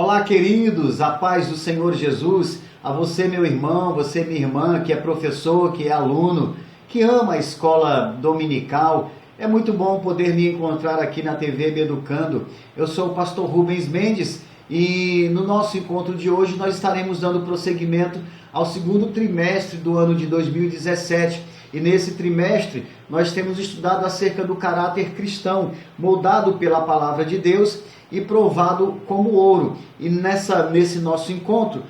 Olá, queridos, a paz do Senhor Jesus, a você, meu irmão, você, minha irmã, que é professor, que é aluno, que ama a escola dominical. É muito bom poder me encontrar aqui na TV Me Educando. Eu sou o pastor Rubens Mendes e no nosso encontro de hoje nós estaremos dando prosseguimento ao segundo trimestre do ano de 2017. E nesse trimestre nós temos estudado acerca do caráter cristão, moldado pela palavra de Deus e provado como ouro. E nesse nosso encontro,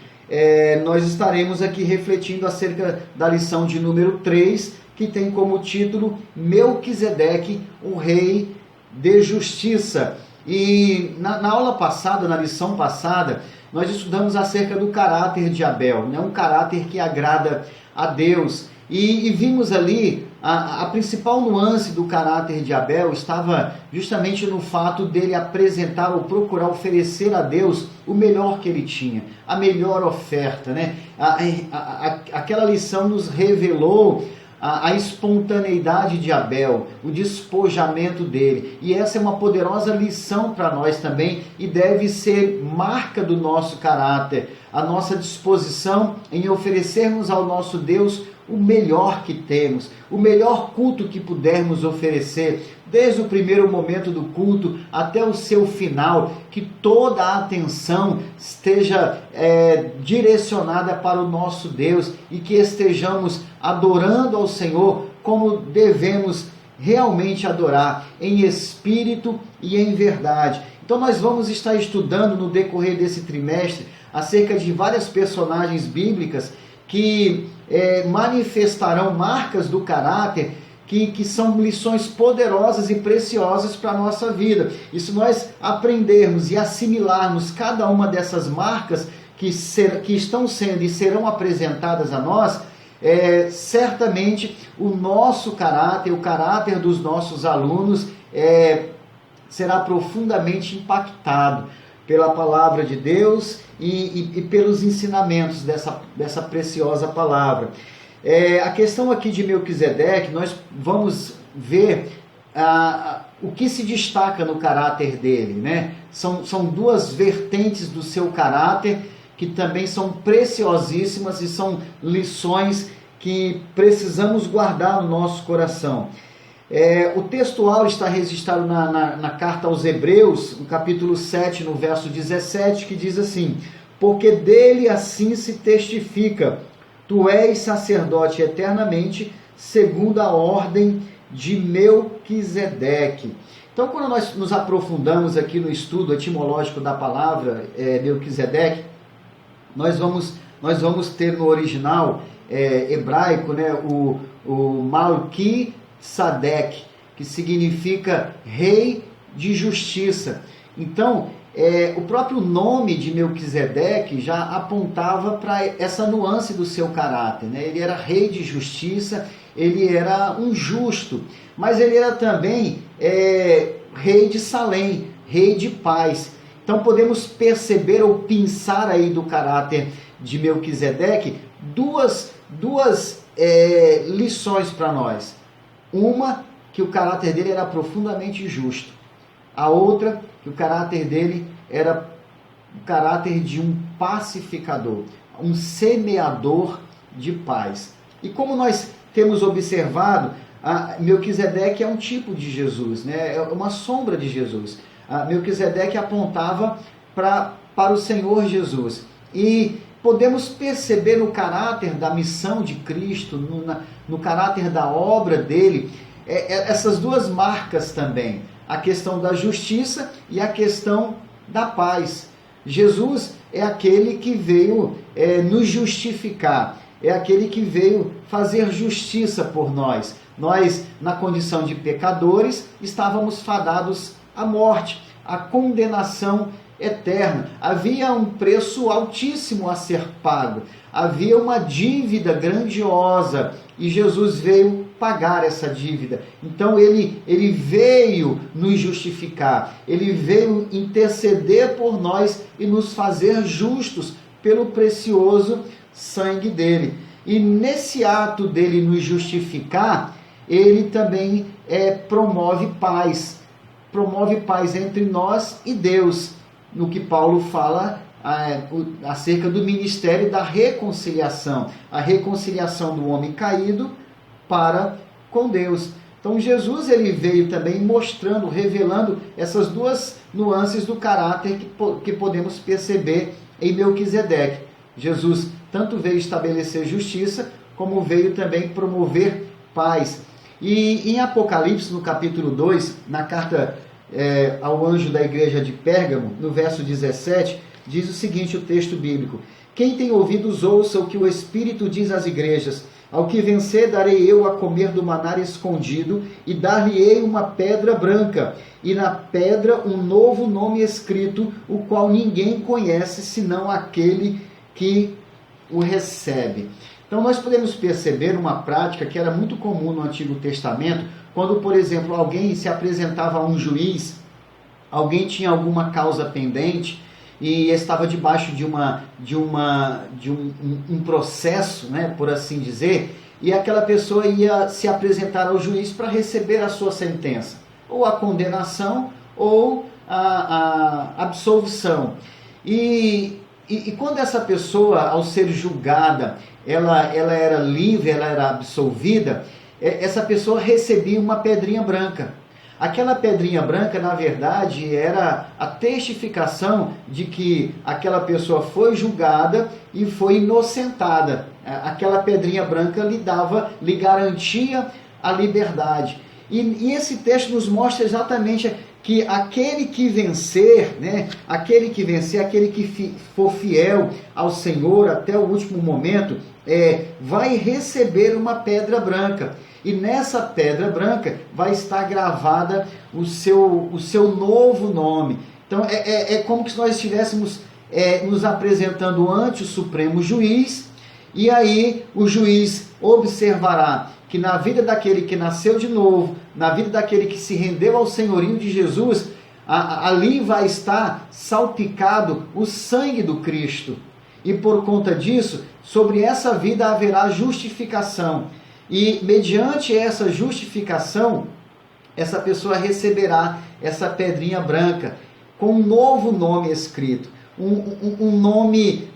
nós estaremos aqui refletindo acerca da lição de número 3, que tem como título Melquisedeque, o Rei de Justiça. E na aula passada, na lição passada, nós estudamos acerca do caráter de Abel, né? Um caráter que agrada a Deus. E vimos ali a principal nuance do caráter de Abel estava justamente no fato dele apresentar ou procurar oferecer a Deus o melhor que ele tinha, a melhor oferta, né? Aquela lição nos revelou a espontaneidade de Abel, o despojamento dele. E essa é uma poderosa lição para nós também e deve ser marca do nosso caráter, a nossa disposição em oferecermos ao nosso Deus o melhor que temos, o melhor culto que pudermos oferecer, desde o primeiro momento do culto até o seu final, que toda a atenção esteja direcionada para o nosso Deus e que estejamos adorando ao Senhor como devemos realmente adorar, em espírito e em verdade. Então nós vamos estar estudando no decorrer desse trimestre acerca de várias personagens bíblicas que manifestarão marcas do caráter que são lições poderosas e preciosas para a nossa vida. E se nós aprendermos e assimilarmos cada uma dessas marcas que estão sendo e serão apresentadas a nós, certamente o nosso caráter, o caráter dos nossos alunos será profundamente impactado pela palavra de Deus e pelos ensinamentos dessa preciosa palavra. A questão aqui de Melquisedeque, nós vamos ver o que se destaca no caráter dele, né? São duas vertentes do seu caráter que também são preciosíssimas e são lições que precisamos guardar no nosso coração. O textual está registrado na carta aos Hebreus, no capítulo 7, no verso 17, que diz assim: porque dele assim se testifica, tu és sacerdote eternamente, segundo a ordem de Melquisedeque. Então, quando nós nos aprofundamos aqui no estudo etimológico da palavra Melquisedeque, nós vamos ter no original hebraico, né, o Malki-Sadek, que significa rei de justiça. Então, o próprio nome de Melquisedeque já apontava para essa nuance do seu caráter, né? Ele era rei de justiça, ele era um justo, mas ele era também rei de Salém, rei de paz. Então podemos perceber ou pensar aí do caráter de Melquisedeque duas lições para nós. Uma, que o caráter dele era profundamente justo. A outra, que o caráter dele era o caráter de um pacificador, um semeador de paz. E como nós temos observado, Melquisedeque é um tipo de Jesus, né? É uma sombra de Jesus. Melquisedeque apontava para o Senhor Jesus. E podemos perceber no caráter da missão de Cristo, no caráter da obra dele, essas duas marcas também. A questão da justiça e a questão da paz. Jesus é aquele que veio nos justificar, é aquele que veio fazer justiça por nós. Nós, na condição de pecadores, estávamos fadados à morte, à condenação eterna. Havia um preço altíssimo a ser pago, havia uma dívida grandiosa e Jesus veio pagar essa dívida. Então ele veio nos justificar, ele veio interceder por nós e nos fazer justos pelo precioso sangue dele. E nesse ato dele nos justificar, ele também promove paz entre nós e Deus. no que Paulo fala acerca do ministério da reconciliação, a reconciliação do homem caído para com Deus. Então Jesus ele veio também mostrando, revelando essas duas nuances do caráter que podemos perceber em Melquisedeque. Jesus tanto veio estabelecer justiça, como veio também promover paz. E em Apocalipse, no capítulo 2, na carta ao anjo da igreja de Pérgamo, no verso 17, diz o seguinte, o texto bíblico: quem tem ouvidos ouça o que o Espírito diz às igrejas. Ao que vencer darei eu a comer do maná escondido, e dar-lhe-ei uma pedra branca, e na pedra um novo nome escrito, o qual ninguém conhece, senão aquele que o recebe. Então nós podemos perceber uma prática que era muito comum no Antigo Testamento, quando, por exemplo, alguém se apresentava a um juiz, alguém tinha alguma causa pendente, e estava debaixo de um processo, né, por assim dizer, e aquela pessoa ia se apresentar ao juiz para receber a sua sentença, ou a condenação, ou a absolvição. E quando essa pessoa, ao ser julgada, ela era livre, ela era absolvida, essa pessoa recebia uma pedrinha branca. Aquela pedrinha branca, na verdade, era a testificação de que aquela pessoa foi julgada e foi inocentada. Aquela pedrinha branca lhe garantia a liberdade. E esse texto nos mostra exatamente que aquele que vencer, né, aquele que for fiel ao Senhor até o último momento, vai receber uma pedra branca. E nessa pedra branca vai estar gravada o seu novo nome. Então é como se nós estivéssemos nos apresentando ante o Supremo Juiz, e aí o juiz observará que na vida daquele que nasceu de novo, na vida daquele que se rendeu ao senhorinho de Jesus, ali vai estar salpicado o sangue do Cristo. E por conta disso, sobre essa vida haverá justificação. E mediante essa justificação, essa pessoa receberá essa pedrinha branca com um novo nome escrito, um nome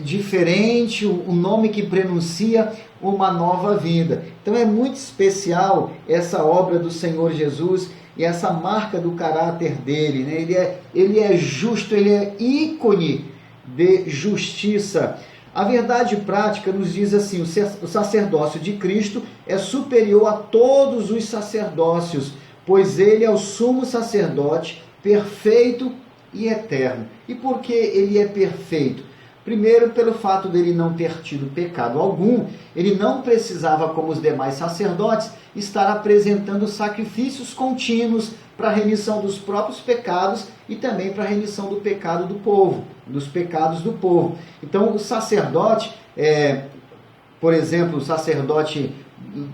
diferente, um nome que prenuncia uma nova vida. Então é muito especial essa obra do Senhor Jesus e essa marca do caráter dele, né? Ele é justo, ele é ícone de justiça. A verdade prática nos diz assim: o sacerdócio de Cristo é superior a todos os sacerdócios, pois ele é o sumo sacerdote, perfeito e eterno. E por que ele é perfeito? Primeiro, pelo fato dele não ter tido pecado algum, ele não precisava, como os demais sacerdotes, estar apresentando sacrifícios contínuos para a remissão dos próprios pecados e também para a remissão do pecado do povo, dos pecados do povo. Então, o sacerdote, por exemplo, o sacerdote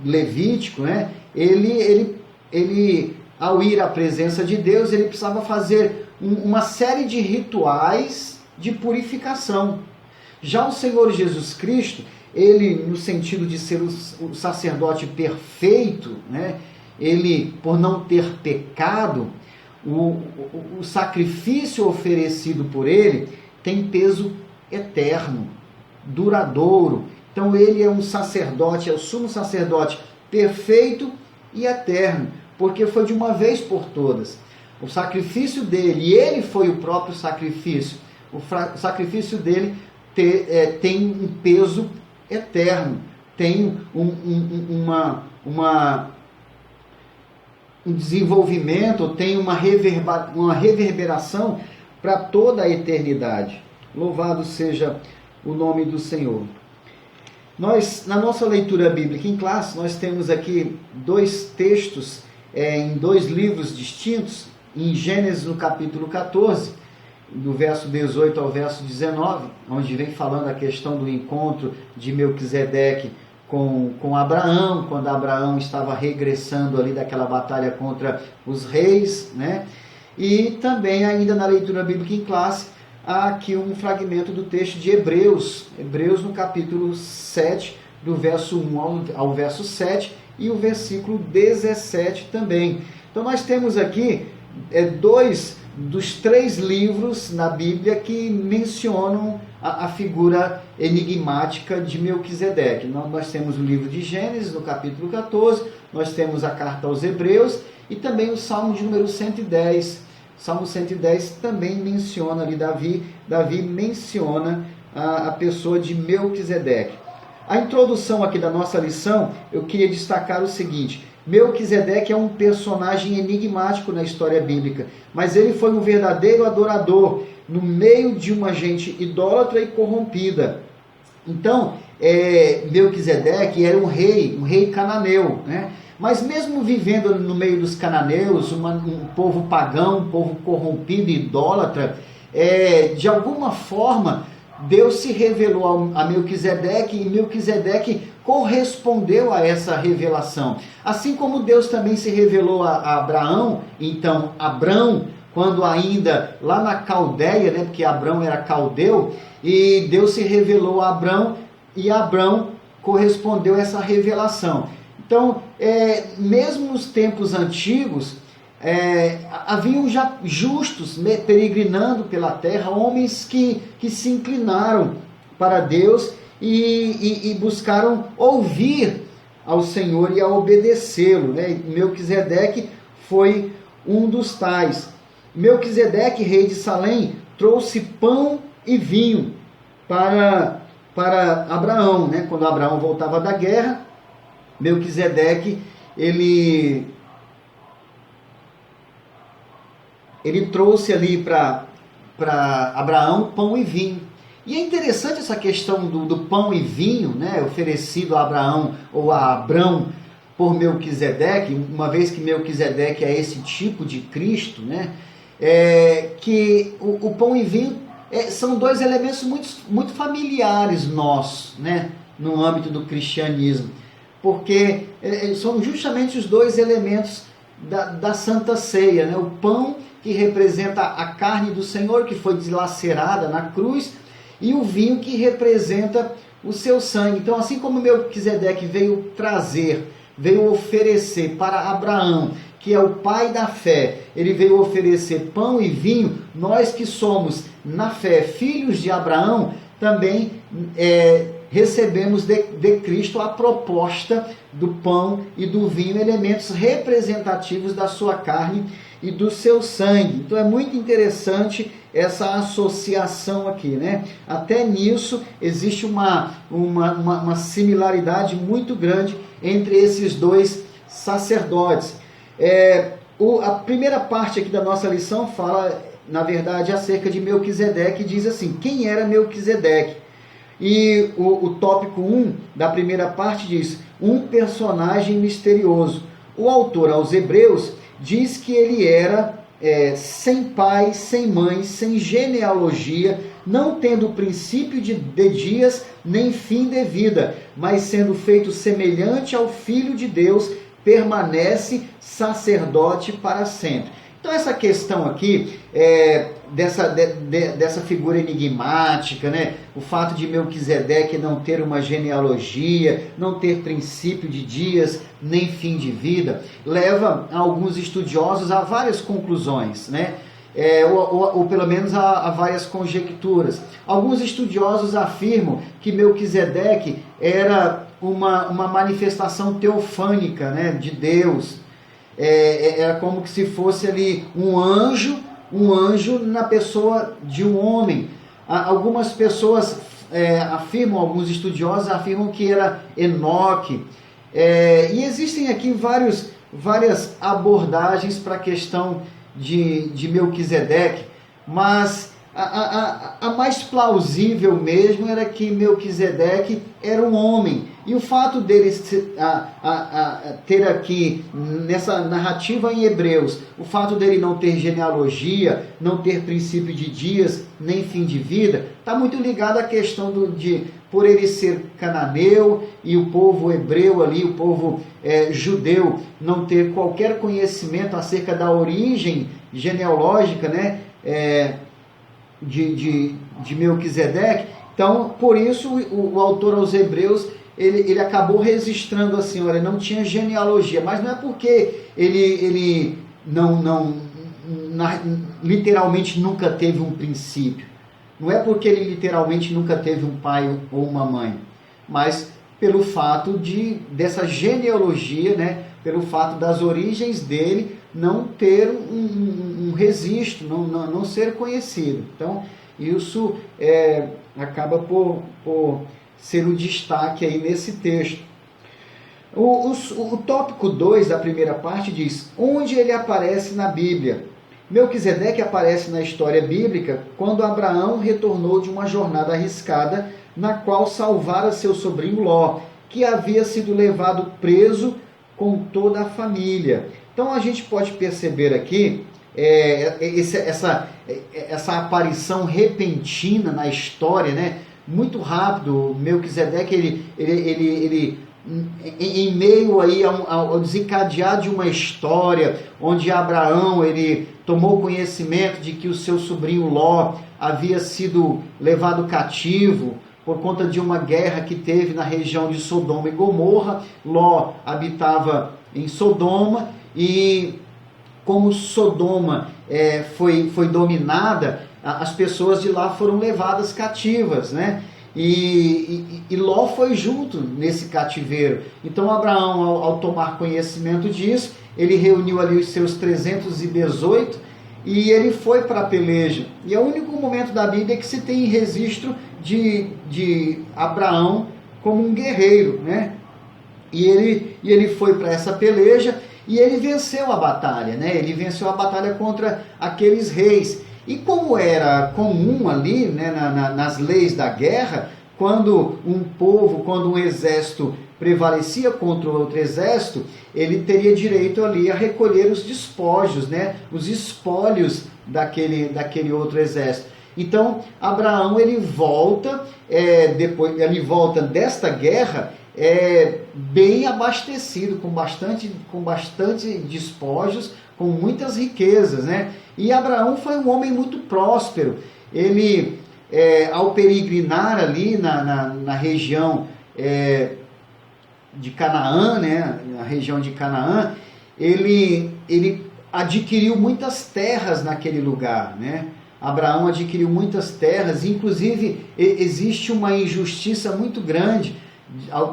levítico, né, ele, ao ir à presença de Deus, ele precisava fazer uma série de rituais de purificação. Já o Senhor Jesus Cristo, ele, no sentido de ser o sacerdote perfeito, né, ele, por não ter pecado, o sacrifício oferecido por ele tem peso eterno, duradouro. Então ele é um sacerdote, é o sumo sacerdote perfeito e eterno, porque foi de uma vez por todas. O sacrifício dele, e ele foi o próprio sacrifício, o sacrifício dele tem um peso eterno, tem um desenvolvimento, tem uma reverberação para toda a eternidade. Louvado seja o nome do Senhor. Nós, na nossa leitura bíblica em classe, nós temos aqui dois textos em dois livros distintos. Em Gênesis, no capítulo 14, do verso 18 ao verso 19, onde vem falando a questão do encontro de Melquisedeque com Abraão, quando Abraão estava regressando ali daquela batalha contra os reis, né? E também ainda na leitura bíblica em classe, há aqui um fragmento do texto de Hebreus no capítulo 7, do verso 1 ao verso 7, e o versículo 17 também. Então nós temos aqui dois dos 3 livros na Bíblia que mencionam a figura enigmática de Melquisedeque. Nós temos o livro de Gênesis, no capítulo 14, nós temos a carta aos Hebreus e também o Salmo de número 110. Salmo 110 também menciona ali, Davi menciona a pessoa de Melquisedeque. A introdução aqui da nossa lição, eu queria destacar o seguinte: Melquisedeque é um personagem enigmático na história bíblica, mas ele foi um verdadeiro adorador no meio de uma gente idólatra e corrompida. Então, Melquisedeque era um rei cananeu, né? Mas mesmo vivendo no meio dos cananeus, um povo pagão, um povo corrompido e idólatra, de alguma forma Deus se revelou a Melquisedeque e Melquisedeque correspondeu a essa revelação. Assim como Deus também se revelou a Abraão, então Abrão, quando ainda lá na Caldeia, né, porque Abrão era caldeu, e Deus se revelou a Abrão e Abrão correspondeu a essa revelação. Então, mesmo nos tempos antigos, haviam já justos peregrinando pela terra, homens que se inclinaram para Deus e buscaram ouvir ao Senhor e a obedecê-lo, né? Melquisedeque foi um dos tais. Melquisedeque, rei de Salém, trouxe pão e vinho para Abraão, né? Quando Abraão voltava da guerra, Melquisedeque, ele trouxe ali para Abraão pão e vinho. E é interessante essa questão do pão e vinho, né, oferecido a Abraão ou a Abrão por Melquisedeque, uma vez que Melquisedeque é esse tipo de Cristo, né, que o pão e vinho são 2 elementos muito familiares nossos, né, no âmbito do cristianismo, porque são justamente os 2 elementos da Santa Ceia, né, o pão que representa a carne do Senhor, que foi dilacerada na cruz, e o vinho que representa o seu sangue. Então, assim como Melquisedeque veio oferecer para Abraão, que é o pai da fé, ele veio oferecer pão e vinho, nós que somos, na fé, filhos de Abraão, também recebemos de Cristo a proposta do pão e do vinho, elementos representativos da sua carne e do seu sangue. Então é muito interessante essa associação aqui, né? Até nisso existe uma similaridade muito grande entre esses 2 sacerdotes. A primeira parte aqui da nossa lição fala, na verdade, acerca de Melquisedeque, diz assim: quem era Melquisedeque? E o tópico 1 da primeira parte diz: um personagem misterioso. O autor aos Hebreus diz que ele era sem pai, sem mãe, sem genealogia, não tendo princípio de dias, nem fim de vida, mas sendo feito semelhante ao Filho de Deus, permanece sacerdote para sempre. Então essa questão aqui, dessa figura enigmática, né? O fato de Melquisedeque não ter uma genealogia, não ter princípio de dias, nem fim de vida, leva alguns estudiosos a várias conclusões, né? Ou pelo menos a várias conjecturas. Alguns estudiosos afirmam que Melquisedeque era uma manifestação teofânica, né, de Deus. Era como que se fosse ali um anjo na pessoa de um homem. Algumas pessoas afirmam, alguns estudiosos afirmam que era Enoque. E existem aqui várias abordagens para a questão de Melquisedeque, mas a mais plausível mesmo era que Melquisedeque era um homem. E o fato dele ter aqui, nessa narrativa em Hebreus, o fato dele não ter genealogia, não ter princípio de dias, nem fim de vida, está muito ligado à questão por ele ser cananeu e o povo hebreu ali, o povo judeu, não ter qualquer conhecimento acerca da origem genealógica, né, de Melquisedeque. Então, por isso, o autor aos Hebreus, ele acabou registrando assim, olha, não tinha genealogia, mas não é porque ele literalmente nunca teve um princípio. Não é porque ele literalmente nunca teve um pai ou uma mãe, mas pelo fato dessa genealogia, né? Pelo fato das origens dele não ter um registro, não ser conhecido. Então, isso acaba por ser o destaque aí nesse texto. O tópico 2 da primeira parte diz: onde ele aparece na Bíblia? Melquisedeque aparece na história bíblica quando Abraão retornou de uma jornada arriscada na qual salvara seu sobrinho Ló, que havia sido levado preso com toda a família. Então a gente pode perceber aqui essa aparição repentina na história, né? Muito rápido. Melquisedeque, ele em meio aí ao desencadear de uma história onde Abraão ele tomou conhecimento de que o seu sobrinho Ló havia sido levado cativo por conta de uma guerra que teve na região de Sodoma e Gomorra. Ló habitava em Sodoma e como Sodoma foi dominada, as pessoas de lá foram levadas cativas, né? E Ló foi junto nesse cativeiro. Então Abraão, ao tomar conhecimento disso, ele reuniu ali os seus 318 e ele foi para a peleja. E é o único momento da Bíblia que se tem registro de Abraão como um guerreiro, né? E ele foi para essa peleja e ele venceu a batalha, né? Ele venceu a batalha contra aqueles reis. E como era comum ali, né, nas leis da guerra, quando um exército prevalecia contra o outro exército, ele teria direito ali a recolher os despojos, né, os espólios daquele outro exército. Então, Abraão ele volta desta guerra bem abastecido, com bastante despojos, com muitas riquezas, né? E Abraão foi um homem muito próspero. Ele, ao peregrinar ali na região de Canaã, né? Na região de Canaã, ele adquiriu muitas terras naquele lugar, né? Abraão adquiriu muitas terras, inclusive existe uma injustiça muito grande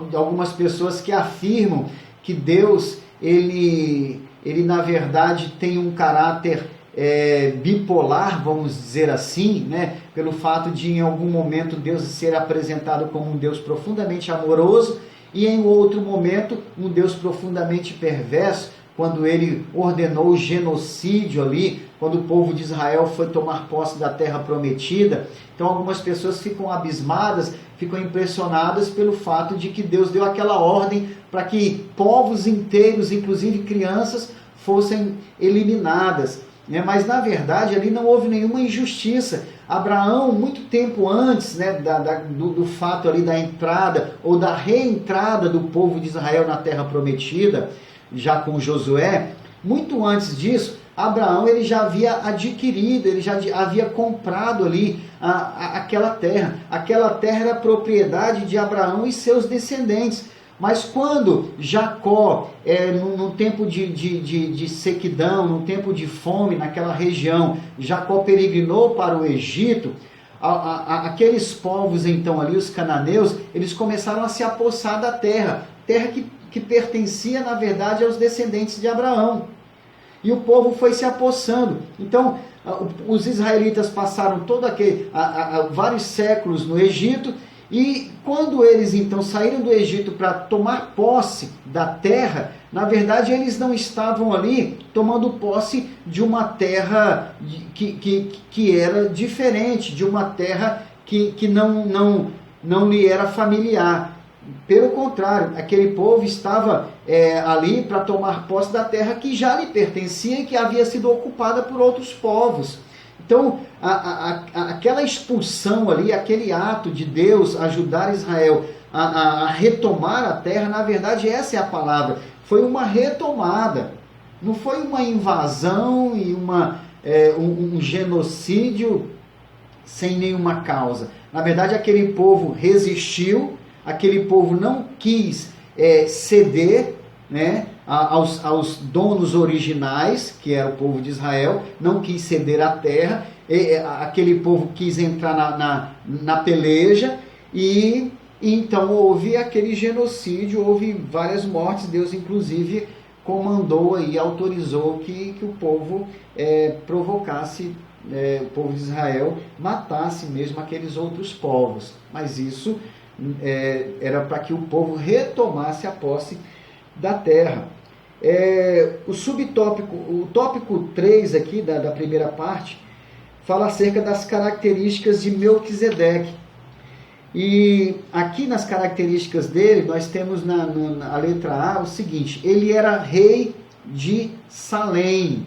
de algumas pessoas que afirmam que Deus, ele na verdade tem um caráter bipolar, vamos dizer assim, né? Pelo fato de em algum momento Deus ser apresentado como um Deus profundamente amoroso e em outro momento um Deus profundamente perverso, quando ele ordenou o genocídio ali, quando o povo de Israel foi tomar posse da terra prometida. Então algumas pessoas ficam abismadas, ficam impressionadas pelo fato de que Deus deu aquela ordem para que povos inteiros, inclusive crianças, fossem eliminadas. Mas na verdade ali não houve nenhuma injustiça. Abraão, muito tempo antes, né, do fato ali da entrada ou da reentrada do povo de Israel na terra prometida, já com Josué, muito antes disso, Abraão ele já havia adquirido, ele já havia comprado ali aquela terra. Aquela terra era propriedade de Abraão e seus descendentes. Mas quando Jacó, num tempo de sequidão, num tempo de fome naquela região, Jacó peregrinou para o Egito, aqueles povos então ali, os cananeus, eles começaram a se apossar da terra que pertencia na verdade aos descendentes de Abraão. E o povo foi se apossando. Então, os israelitas passaram vários séculos no Egito, e quando eles então saíram do Egito para tomar posse da terra, na verdade eles não estavam ali tomando posse de uma terra que era diferente, de uma terra que não lhe era familiar. Pelo contrário, aquele povo estava ali para tomar posse da terra que já lhe pertencia e que havia sido ocupada por outros povos. Então, aquela expulsão ali, aquele ato de Deus ajudar Israel a retomar a terra, na verdade essa é a palavra, foi uma retomada. Não foi uma invasão e um genocídio sem nenhuma causa. Na verdade, aquele povo resistiu, aquele povo não quis ceder, né? aos donos originais, que era o povo de Israel, não quis ceder a terra, aquele povo quis entrar na peleja, e então houve aquele genocídio, houve várias mortes. Deus inclusive comandou e autorizou que o povo provocasse, o povo de Israel matasse mesmo aqueles outros povos, mas isso era para que o povo retomasse a posse da terra. O tópico 3 aqui da primeira parte fala acerca das características de Melquisedeque. E aqui nas características dele, nós temos na letra A o seguinte: ele era rei de Salém.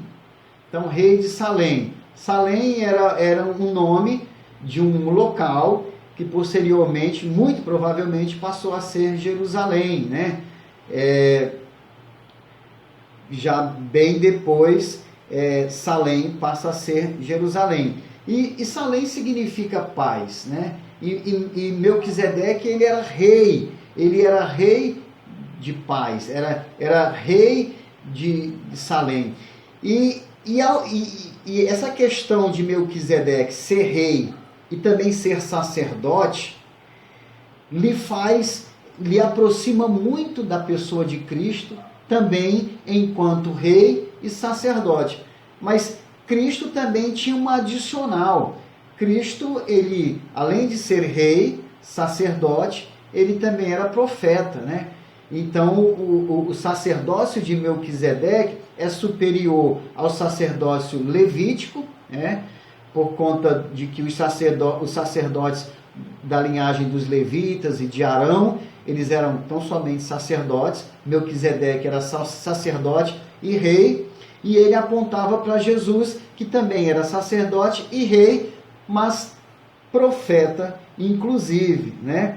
Então, rei de Salém. Salém era um nome de um local que posteriormente, muito provavelmente, passou a ser Jerusalém, né? Já bem depois, Salém passa a ser Jerusalém. E Salém significa paz, né? E Melquisedeque, ele era rei de paz, era rei de Salém. E essa questão de Melquisedeque ser rei e também ser sacerdote, lhe aproxima muito da pessoa de Cristo, também enquanto rei e sacerdote. Mas Cristo também tinha uma adicional. Cristo, ele, além de ser rei, sacerdote, ele também era profeta, né? Então, o sacerdócio de Melquisedeque é superior ao sacerdócio levítico, né? Por conta de que os sacerdotes da linhagem dos levitas e de Arão, eles eram tão somente sacerdotes. Melquisedeque era sacerdote e rei, e ele apontava para Jesus, que também era sacerdote e rei, mas profeta inclusive, né?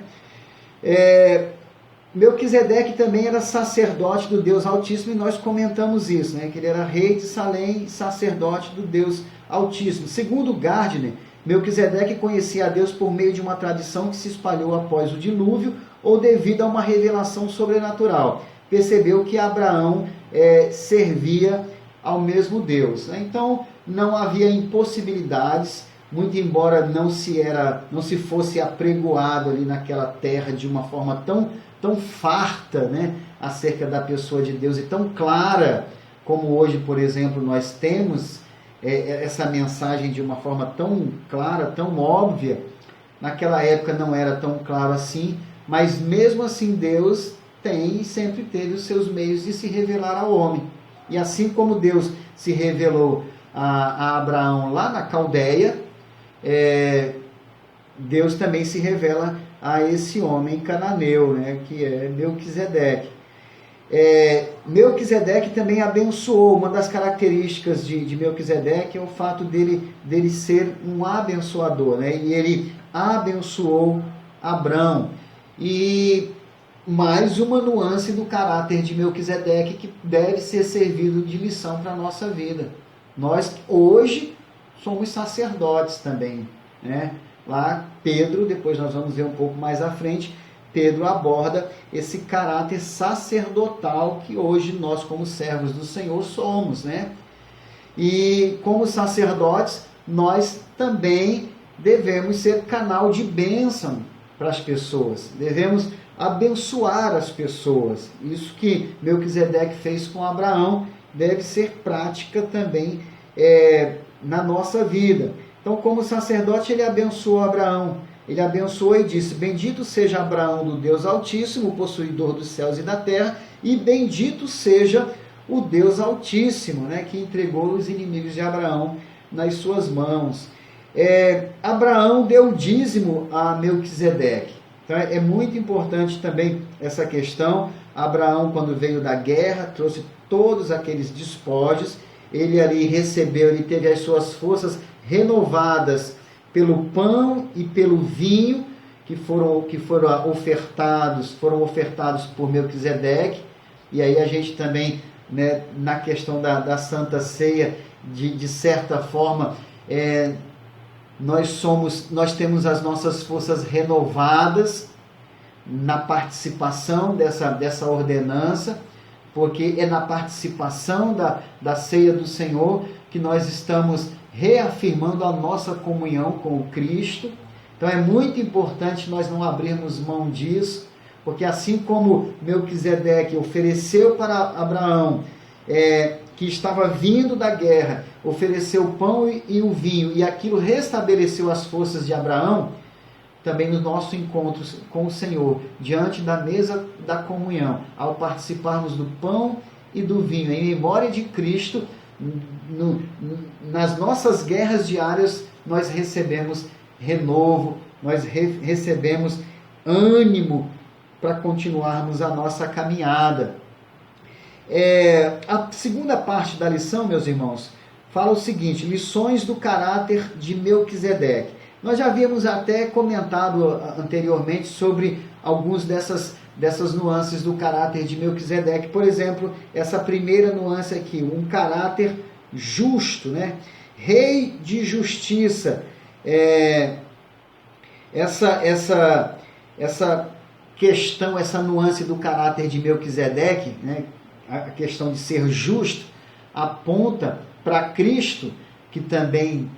Melquisedeque também era sacerdote do Deus Altíssimo, e nós comentamos isso, né? Que ele era rei de Salém e sacerdote do Deus Altíssimo. Segundo Gardner, Melquisedeque conhecia a Deus por meio de uma tradição que se espalhou após o dilúvio ou devido a uma revelação sobrenatural. Percebeu que Abraão servia ao mesmo Deus, né? Então não havia impossibilidades, muito embora não se fosse apregoado ali naquela terra de uma forma tão farta, né, acerca da pessoa de Deus, e tão clara como hoje, por exemplo, nós temos essa mensagem de uma forma tão clara, tão óbvia. Naquela época não era tão claro assim, mas mesmo assim Deus tem e sempre teve os seus meios de se revelar ao homem. E assim como Deus se revelou a Abraão lá na Caldeia, Deus também se revela a esse homem cananeu, né, que é Melquisedeque. Melquisedeque também abençoou. Uma das características de Melquisedeque é o fato dele ser um abençoador, né? E ele abençoou Abrão. E mais uma nuance do caráter de Melquisedeque que deve ser servido de lição para a nossa vida. Nós hoje somos sacerdotes também, né? Lá Pedro, depois nós vamos ver um pouco mais à frente, Pedro aborda esse caráter sacerdotal que hoje nós, como servos do Senhor, somos, né? E como sacerdotes, nós também devemos ser canal de bênção para as pessoas, devemos abençoar as pessoas. Isso que Melquisedeque fez com Abraão deve ser prática também na nossa vida. Então, como sacerdote, ele abençoou Abraão. Ele abençoou e disse: bendito seja Abraão do Deus Altíssimo, possuidor dos céus e da terra, e bendito seja o Deus Altíssimo, né, que entregou os inimigos de Abraão nas suas mãos. Abraão deu dízimo a Melquisedeque. Então, é muito importante também essa questão. Abraão, quando veio da guerra, trouxe todos aqueles despojos. Ele ali recebeu, ele teve as suas forças renovadas pelo pão e pelo vinho que foram ofertados por Melquisedeque. E aí a gente também, né, na questão da Santa Ceia, de certa forma, nós temos as nossas forças renovadas na participação dessa ordenança. porque é na participação da ceia do Senhor que nós estamos reafirmando a nossa comunhão com o Cristo. Então é muito importante nós não abrirmos mão disso, porque assim como Melquisedeque ofereceu para Abraão, que estava vindo da guerra, ofereceu o pão e o vinho, e aquilo restabeleceu as forças de Abraão, também no nosso encontro com o Senhor, diante da mesa da comunhão, ao participarmos do pão e do vinho, em memória de Cristo, nas nossas guerras diárias, nós recebemos renovo, nós recebemos ânimo para continuarmos a nossa caminhada. A segunda parte da lição, meus irmãos, fala o seguinte: lições do caráter de Melquisedeque. Nós já havíamos até comentado anteriormente sobre algumas dessas nuances do caráter de Melquisedeque. Por exemplo, essa primeira nuance aqui, um caráter justo, né? Rei de justiça. Essa questão, essa nuance do caráter de Melquisedeque, né? A questão de ser justo, aponta para Cristo, que também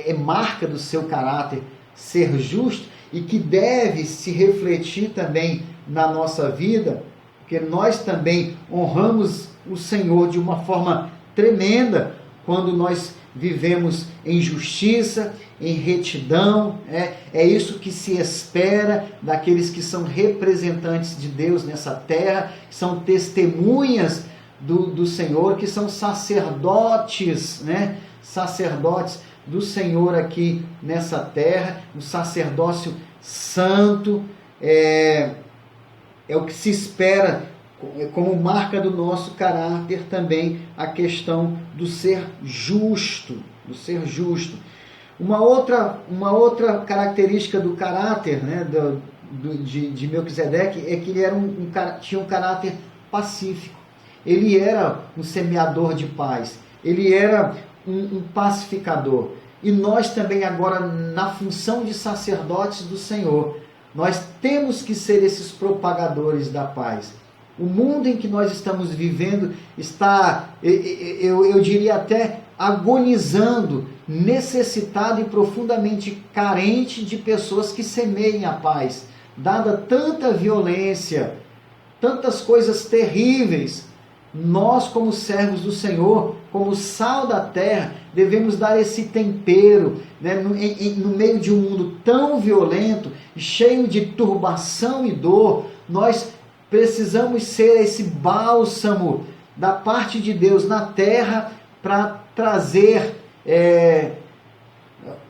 é marca do seu caráter ser justo, e que deve se refletir também na nossa vida, porque nós também honramos o Senhor de uma forma tremenda quando nós vivemos em justiça, em retidão. É isso que se espera daqueles que são representantes de Deus nessa terra, que são testemunhas do Senhor, que são sacerdotes, né? Sacerdotes do Senhor aqui nessa terra, um sacerdócio santo. É o que se espera como marca do nosso caráter também, a questão do ser justo, Uma outra característica do caráter, né, de Melquisedeque, é que ele tinha um caráter pacífico. Ele era um semeador de paz, ele era um pacificador. E nós também agora, na função de sacerdotes do Senhor, nós temos que ser esses propagadores da paz. O mundo em que nós estamos vivendo está, eu diria até, agonizando, necessitado e profundamente carente de pessoas que semeiem a paz. Dada tanta violência, tantas coisas terríveis, nós, como servos do Senhor, como sal da terra, devemos dar esse tempero, né, no meio de um mundo tão violento, cheio de turbação e dor. Nós precisamos ser esse bálsamo da parte de Deus na terra para trazer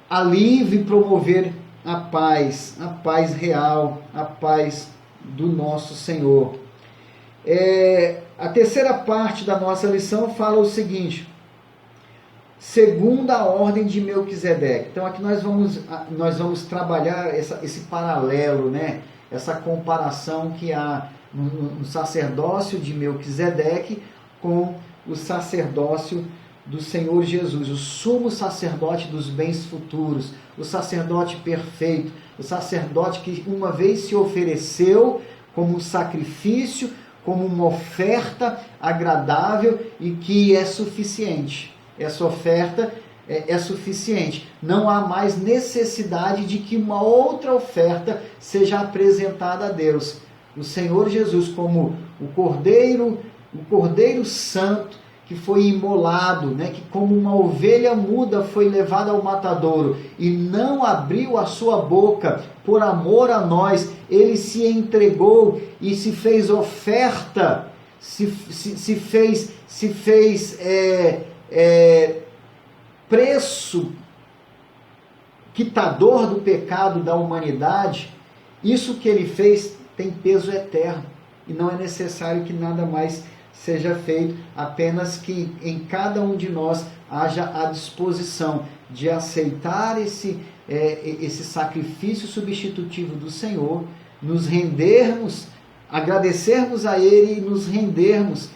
alívio e promover a paz real, a paz do nosso Senhor. A terceira parte da nossa lição fala o seguinte: segundo a ordem de Melquisedeque. Então aqui nós vamos trabalhar esse paralelo, né? Essa comparação que há no sacerdócio de Melquisedeque com o sacerdócio do Senhor Jesus, o sumo sacerdote dos bens futuros, o sacerdote perfeito, o sacerdote que uma vez se ofereceu como um sacrifício, como uma oferta agradável e que é suficiente. Essa oferta é suficiente. Não há mais necessidade de que uma outra oferta seja apresentada a Deus. O Senhor Jesus, como o Cordeiro Santo, que foi imolado, né, que como uma ovelha muda foi levada ao matadouro e não abriu a sua boca por amor a nós, ele se entregou e se fez oferta, se fez preço quitador do pecado da humanidade. Isso que ele fez tem peso eterno e não é necessário que nada mais seja feito, apenas que em cada um de nós haja a disposição de aceitar esse sacrifício substitutivo do Senhor, nos rendermos, agradecermos a Ele e nos rendermos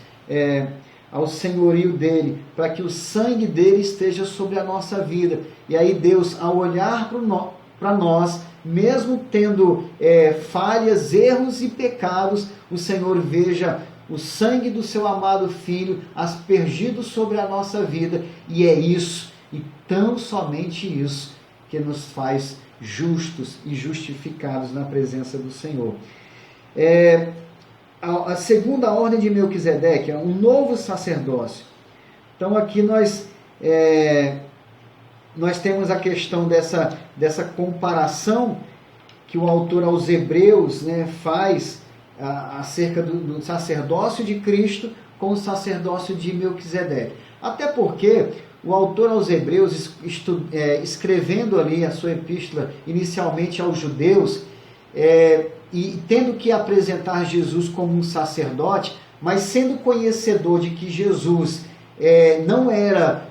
ao senhorio dEle, para que o sangue dEle esteja sobre a nossa vida. E aí Deus, ao olhar para nós, mesmo tendo falhas, erros e pecados, o Senhor veja o sangue do seu amado Filho aspergido sobre a nossa vida, e é isso, e tão somente isso, que nos faz justos e justificados na presença do Senhor. A segunda ordem de Melquisedeque é um novo sacerdócio. Então aqui nós temos a questão dessa comparação que o autor aos Hebreus, né, faz acerca do sacerdócio de Cristo com o sacerdócio de Melquisedeque. Até porque o autor aos Hebreus, escrevendo ali a sua epístola inicialmente aos judeus, e tendo que apresentar Jesus como um sacerdote, mas sendo conhecedor de que Jesus não era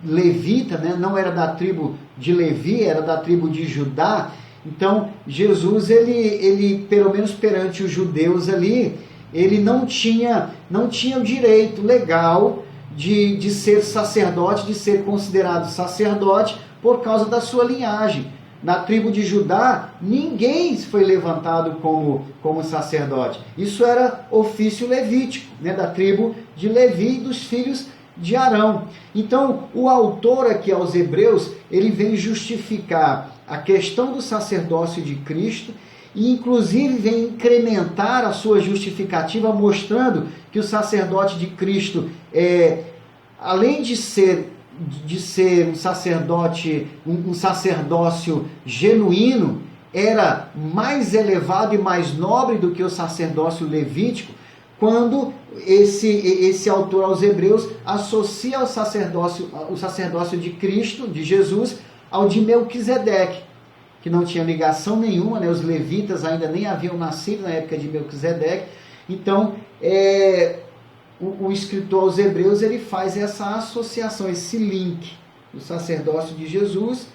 levita, né, não era da tribo de Levi, era da tribo de Judá. Então Jesus, ele pelo menos perante os judeus ali, ele não tinha o direito legal de ser sacerdote, de ser considerado sacerdote por causa da sua linhagem. Na tribo de Judá, ninguém foi levantado como sacerdote. Isso era ofício levítico, né, da tribo de Levi e dos filhos de Arão. Então, o autor aqui aos Hebreus, ele vem justificar a questão do sacerdócio de Cristo e, inclusive, vem incrementar a sua justificativa, mostrando que o sacerdote de Cristo, além de ser um sacerdote, um sacerdócio genuíno, era mais elevado e mais nobre do que o sacerdócio levítico, quando esse autor aos Hebreus associa o sacerdócio de Cristo, de Jesus, ao de Melquisedeque, que não tinha ligação nenhuma, né? Os levitas ainda nem haviam nascido na época de Melquisedeque. Então, o escritor aos Hebreus, ele faz essa associação, esse link do sacerdócio de Jesus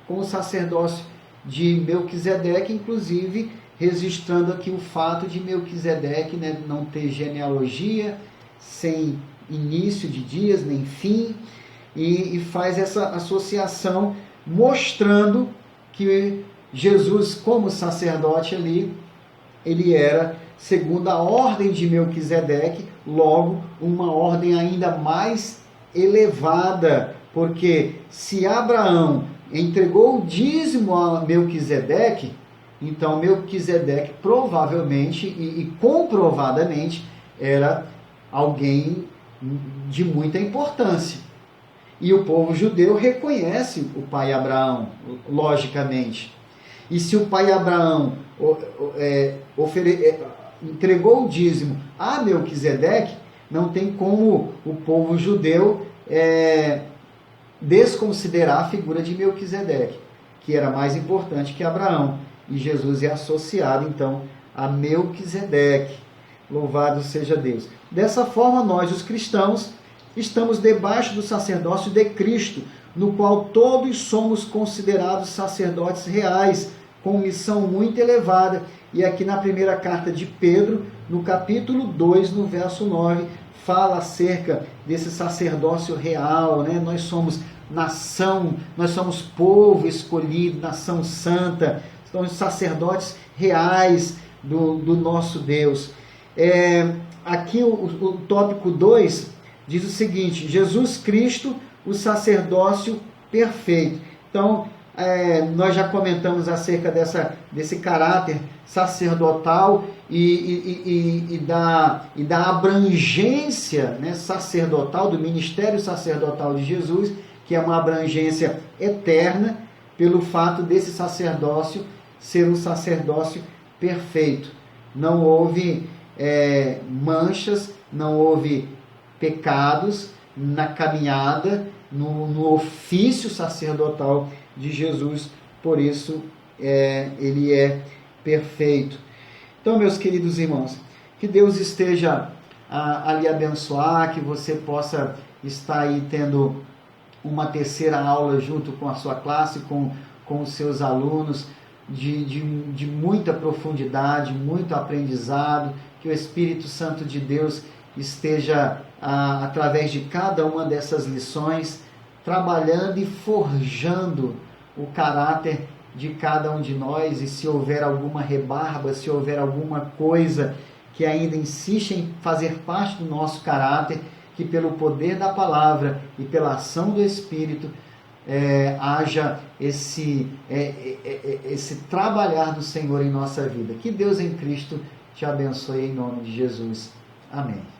com o sacerdócio de Melquisedeque, inclusive registrando aqui o fato de Melquisedeque, né, não ter genealogia, sem início de dias nem fim, e faz essa associação mostrando que Jesus, como sacerdote ali, ele era segundo a ordem de Melquisedeque, logo uma ordem ainda mais elevada, porque se Abraão entregou o dízimo a Melquisedeque, então Melquisedeque provavelmente e comprovadamente era alguém de muita importância. E o povo judeu reconhece o pai Abraão, logicamente. E se o pai Abraão entregou o dízimo a Melquisedeque, não tem como o povo judeu desconsiderar a figura de Melquisedeque, que era mais importante que Abraão. E Jesus é associado, então, a Melquisedeque. Louvado seja Deus. Dessa forma, nós, os cristãos, estamos debaixo do sacerdócio de Cristo, no qual todos somos considerados sacerdotes reais, com missão muito elevada. E aqui na primeira carta de Pedro, no capítulo 2, no verso 9, fala acerca desse sacerdócio real, né? Nós somos nação, nós somos povo escolhido, nação santa, somos sacerdotes reais do nosso Deus. Aqui o tópico 2 diz o seguinte: Jesus Cristo, o sacerdócio perfeito. Então, nós já comentamos acerca desse caráter sacerdotal e da abrangência, né, sacerdotal, do ministério sacerdotal de Jesus, que é uma abrangência eterna, pelo fato desse sacerdócio ser um sacerdócio perfeito. Não houve manchas, não houve pecados na caminhada, no ofício sacerdotal de Jesus, por isso ele é perfeito. Então, meus queridos irmãos, que Deus esteja a lhe abençoar, que você possa estar aí tendo uma terceira aula junto com a sua classe, com os seus alunos, de muita profundidade, muito aprendizado, que o Espírito Santo de Deus esteja, através de cada uma dessas lições, trabalhando e forjando o caráter de cada um de nós. E se houver alguma rebarba, se houver alguma coisa que ainda insiste em fazer parte do nosso caráter, que pelo poder da palavra e pela ação do Espírito haja esse trabalhar do Senhor em nossa vida. Que Deus em Cristo te abençoe em nome de Jesus. Amém.